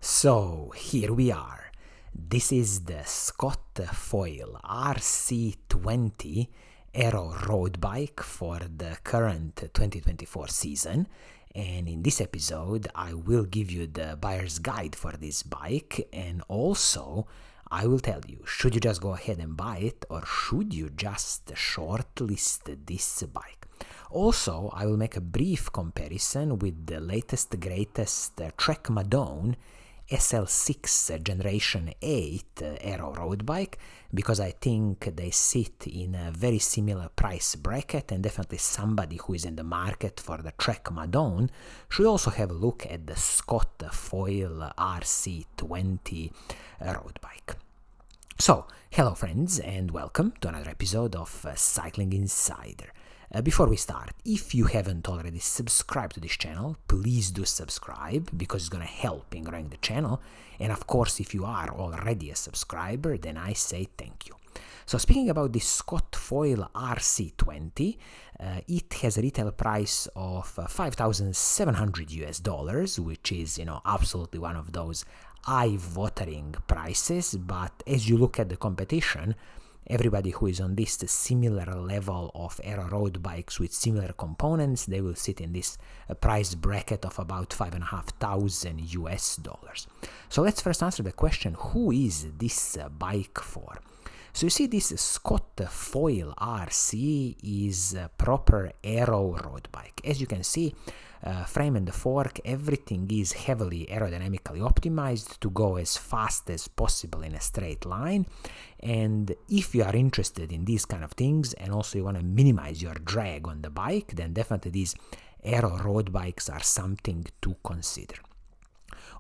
So here we are. This is the Scott Foil RC20 aero road bike for the current 2024 season, and in this episode I will give you the buyer's guide for this bike, and also I will tell you, should you just go ahead and buy it or should you just shortlist this bike. Also, I will make a brief comparison with the latest greatest Trek Madone SL6 Generation 8 aero road bike, because I think they sit in a very similar price bracket, and definitely somebody who is in the market for the Trek Madone should also have a look at the Scott Foil RC20 road bike. So, hello friends and welcome to another episode of Cycling Insider. Before we start, if you haven't already subscribed to this channel, please do subscribe because it's going to help in growing the channel. And of course, if you are already a subscriber, then I say thank you. So speaking about this Scott Foil RC20, it has a retail price of $5,700 US, which is, absolutely one of those eye-watering prices. But as you look at the competition, everybody who is on this similar level of aero road bikes with similar components, they will sit in this price bracket of about $5,500 US. So let's first answer the question, who is this bike for? So you see, this Scott Foil RC is a proper aero road bike. As you can see, frame and the fork, everything is heavily aerodynamically optimized to go as fast as possible in a straight line. And if you are interested in these kind of things and also you want to minimize your drag on the bike, then definitely these aero road bikes are something to consider.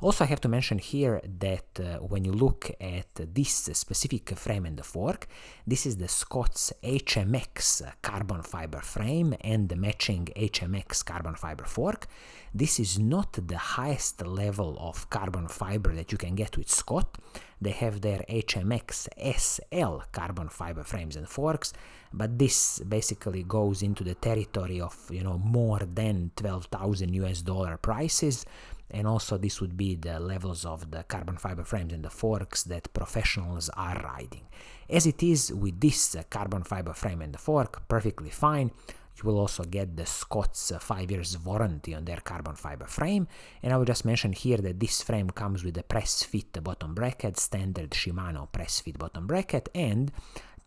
Also, I have to mention here that when you look at this specific frame and the fork, this is the Scott's HMX carbon fiber frame and the matching HMX carbon fiber fork. This is not the highest level of carbon fiber that you can get with Scott. They have their HMX SL carbon fiber frames and forks, but this basically goes into the territory of more than $12,000 US prices. And also this would be the levels of the carbon fiber frames and the forks that professionals are riding. As it is with this carbon fiber frame and the fork, perfectly fine. You will also get the Scott's 5 years warranty on their carbon fiber frame. And I will just mention here that this frame comes with a press fit bottom bracket, standard Shimano press fit bottom bracket, and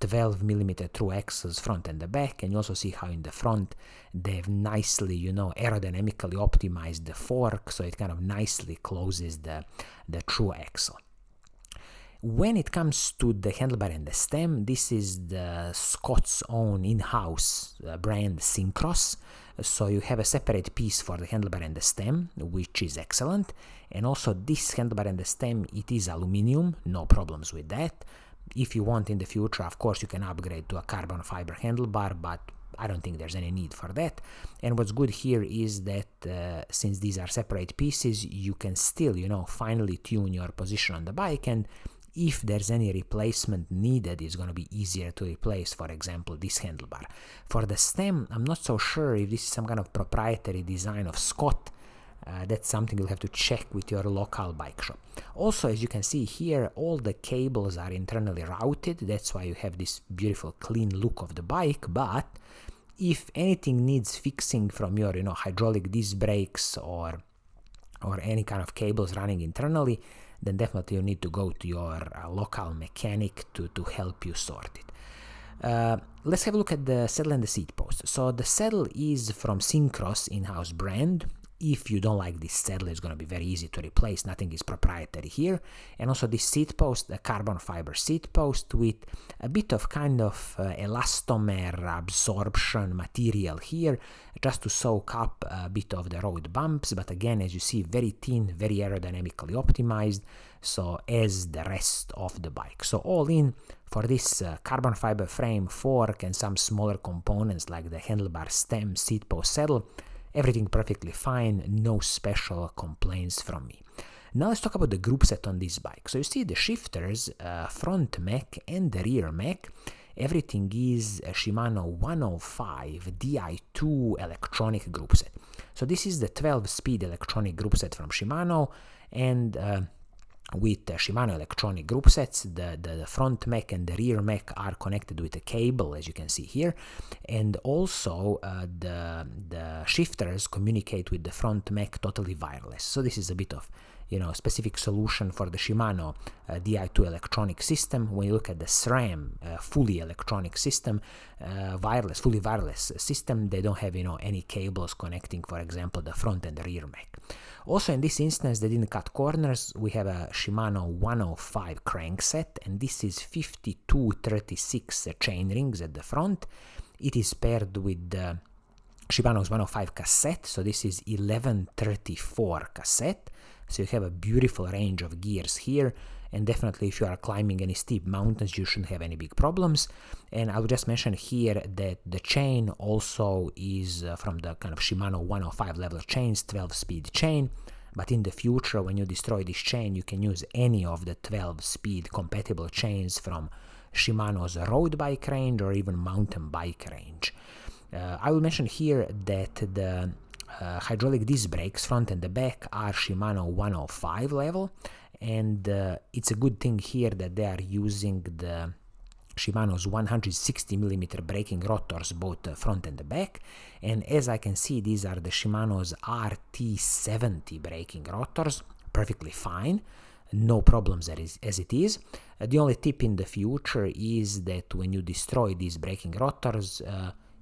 12mm through axles front and the back. And you also see how in the front they've nicely, aerodynamically optimized the fork, so it kind of nicely closes the true axle. When it comes to the handlebar and the stem, this is the Scott's own in-house brand Syncros. So you have a separate piece for the handlebar and the stem, which is excellent. And also this handlebar and the stem, it is aluminum, no problems with that. If you want in the future, of course, you can upgrade to a carbon fiber handlebar, but I don't think there's any need for that. And what's good here is that since these are separate pieces, you can still, finally tune your position on the bike, and if there's any replacement needed, it's going to be easier to replace, for example, this handlebar. For the stem, I'm not so sure if this is some kind of proprietary design of Scott. That's something you'll have to check with your local bike shop. Also, as you can see here, all the cables are internally routed. That's why you have this beautiful clean look of the bike. But if anything needs fixing from your hydraulic disc brakes or any kind of cables running internally, then definitely you need to go to your local mechanic to help you sort it. Let's have a look at the saddle and the seat post. So the saddle is from Syncros in-house brand. If you don't like this saddle, it's going to be very easy to replace. Nothing is proprietary here. And also this seat post, a carbon fiber seat post with a bit of kind of elastomer absorption material here, just to soak up a bit of the road bumps. But again, as you see, very thin, very aerodynamically optimized, so as the rest of the bike. So all in, for this carbon fiber frame, fork, and some smaller components like the handlebar, stem, seat post, saddle, everything perfectly fine, no special complaints from me. Now let's talk about the Groupset on this bike. So you see the shifters, front mech and the rear mech, everything is a Shimano 105 Di2 electronic Groupset. So this is the 12-speed electronic Groupset from Shimano, and with Shimano electronic group sets. The front mech and the rear mech are connected with a cable, as you can see here, and also the shifters communicate with the front mech totally wireless. So this is a bit of specific solution for the Shimano Di2 electronic system. When you look at the SRAM fully electronic system, fully wireless system, they don't have any cables connecting, for example, the front and the rear mech. Also, in this instance, they didn't cut corners. We have a Shimano 105 crankset, and this is 5236 chain rings at the front. It is paired with the Shimano's 105 cassette, so this is 1134 cassette. So you have a beautiful range of gears here, and definitely if you are climbing any steep mountains, you shouldn't have any big problems. And I will just mention here that the chain also is from the kind of Shimano 105 level chains, 12-speed chain. But in the future, when you destroy this chain, you can use any of the 12-speed compatible chains from Shimano's road bike range or even mountain bike range. I will mention here that the hydraulic disc brakes, front and the back, are Shimano 105 level, and it's a good thing here that they are using the Shimano's 160mm braking rotors, both the front and the back. And as I can see, these are the Shimano's RT70 braking rotors, perfectly fine, no problems as it is. The only tip in the future is that when you destroy these braking rotors,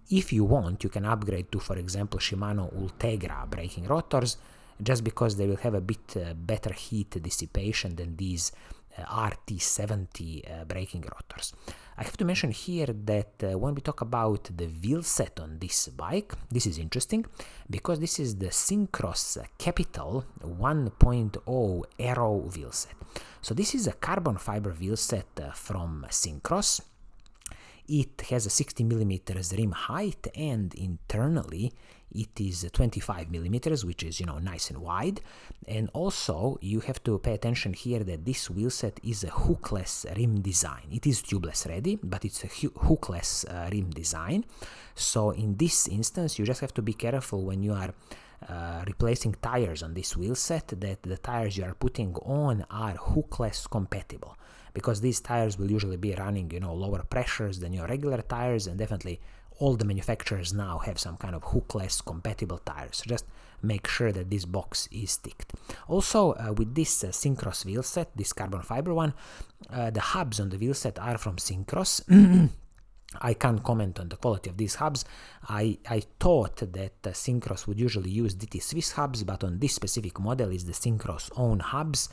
if you want, you can upgrade to, for example, Shimano Ultegra braking rotors, just because they will have a bit better heat dissipation than these RT70 braking rotors. I have to mention here that when we talk about the wheel set on this bike, this is interesting because this is the Syncross Capital 1.0 aero wheel set. So this is a carbon fiber wheel set from Syncross. It has a 60mm rim height, and internally it is 25mm, which is nice and wide. And also you have to pay attention here that this wheelset is a hookless rim design. It is tubeless ready, but it's a hookless rim design. So in this instance, you just have to be careful when you are replacing tires on this wheelset that the tires you are putting on are hookless compatible, because these tires will usually be running lower pressures than your regular tires, and definitely all the manufacturers now have some kind of hookless compatible tires. So just make sure that this box is ticked. Also, with this Syncross wheelset, this carbon fiber one, the hubs on the wheelset are from Syncross. I can't comment on the quality of these hubs. I thought that Syncross would usually use DT Swiss hubs, but on this specific model is the Syncross own hubs,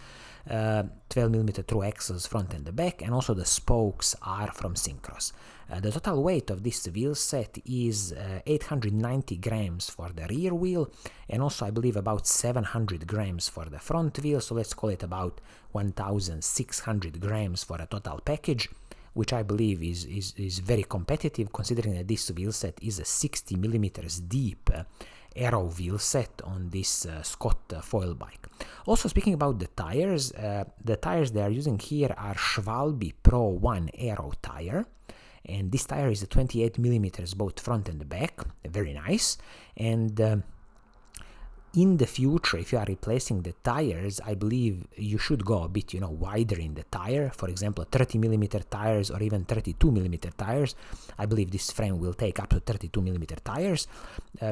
12mm through axles front and the back, and also the spokes are from Syncross. The total weight of this wheel set is 890 grams for the rear wheel, and also I believe about 700 grams for the front wheel, so let's call it about 1600 grams for a total package, which I believe is very competitive, considering that this wheel set is a 60mm deep aero wheel set on this Scott foil bike. Also, speaking about the tires they are using here are Schwalbe Pro 1 Aero tire, and this tire is a 28mm both front and the back, very nice. And in the future, if you are replacing the tires, I believe you should go a bit, wider in the tire. For example, 30mm tires or even 32mm tires. I believe this frame will take up to 32mm tires,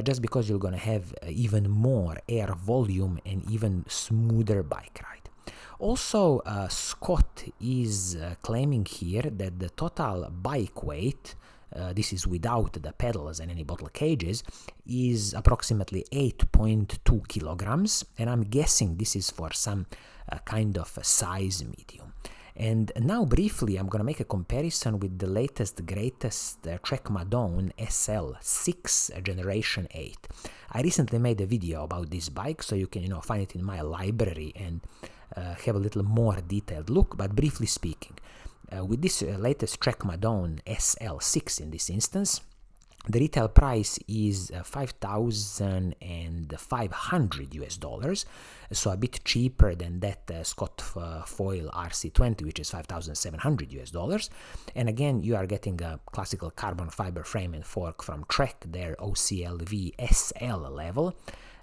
just because you're going to have even more air volume and even smoother bike ride. Also, Scott is claiming here that the total bike weight, this is without the pedals and any bottle cages, is approximately 8.2 kilograms, and I'm guessing this is for some kind of a size medium. And now briefly I'm gonna make a comparison with the latest greatest Trek Madone SL 6 Generation 8. I recently made a video about this bike, so you can find it in my library and have a little more detailed look, but briefly speaking, with this latest Trek Madone SL6 in this instance, the retail price is $5,500, so a bit cheaper than that Scott Foil RC20, which is $5,700. And again, you are getting a classical carbon fiber frame and fork from Trek, their OCLV SL level,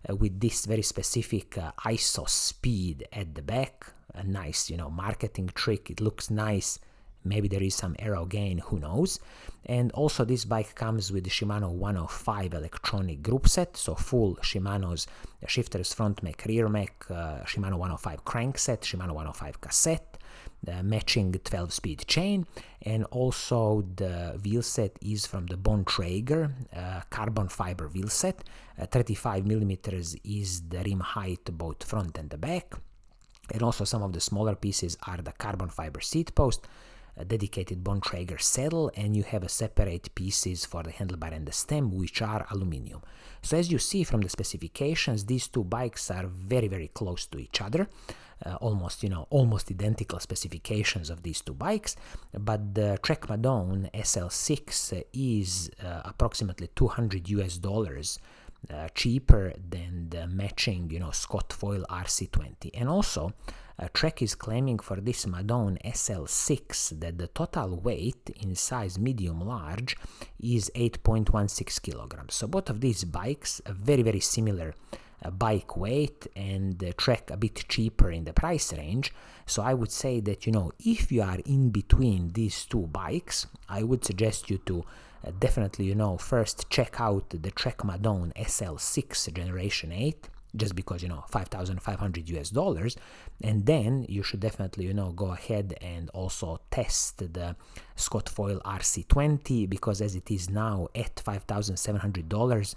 with this very specific ISO speed at the back, a nice, marketing trick. It looks nice. Maybe there is some aero gain, who knows. And also this bike comes with the Shimano 105 electronic group set, so full Shimano's shifters, front mech, rear mech, Shimano 105 crankset, Shimano 105 cassette, the matching 12-speed chain, and also the wheel set is from the Bontrager carbon fiber wheel set. 35 millimeters is the rim height, both front and the back. And also some of the smaller pieces are the carbon fiber seat post, a dedicated Bontrager saddle, and you have a separate pieces for the handlebar and the stem, which are aluminum. So as you see from the specifications, these two bikes are very, very close to each other. Almost identical specifications of these two bikes, but the Trek Madone SL6 is approximately $200 cheaper than the matching, Scott Foil RC20. And also, Trek is claiming for this Madone SL6 that the total weight in size medium-large is 8.16 kilograms. So both of these bikes are very, very similar bike weight, and Trek a bit cheaper in the price range. So I would say that, if you are in between these two bikes, I would suggest you to definitely, first check out the Trek Madone SL6 Generation 8, just because, $5,500, and then you should definitely, go ahead and also test the Scott Foil RC20, because as it is now at $5,700,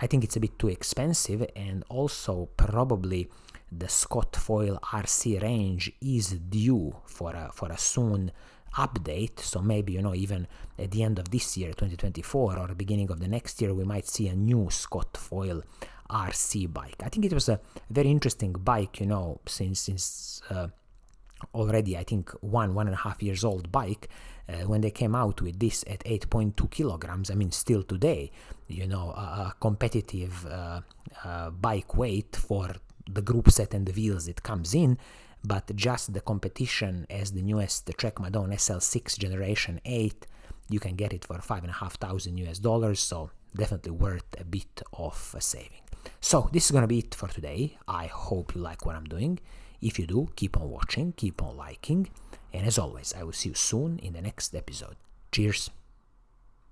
I think it's a bit too expensive, and also probably the Scott Foil RC range is due for a soon update. So maybe, even at the end of this year, 2024, or beginning of the next year, we might see a new Scott Foil RC bike. I think it was a very interesting bike, since already, I think, 1.5 years old bike. When they came out with this at 8.2 kilograms, I mean, still today, a competitive bike weight for the group set and the wheels it comes in, but just the competition as the newest, the Trek Madone SL6 Generation 8, you can get it for $5,500, so definitely worth a bit of a saving. So this is going to be it for today. I hope you like what I'm doing. If you do, keep on watching, keep on liking, and as always, I will see you soon in the next episode. Cheers!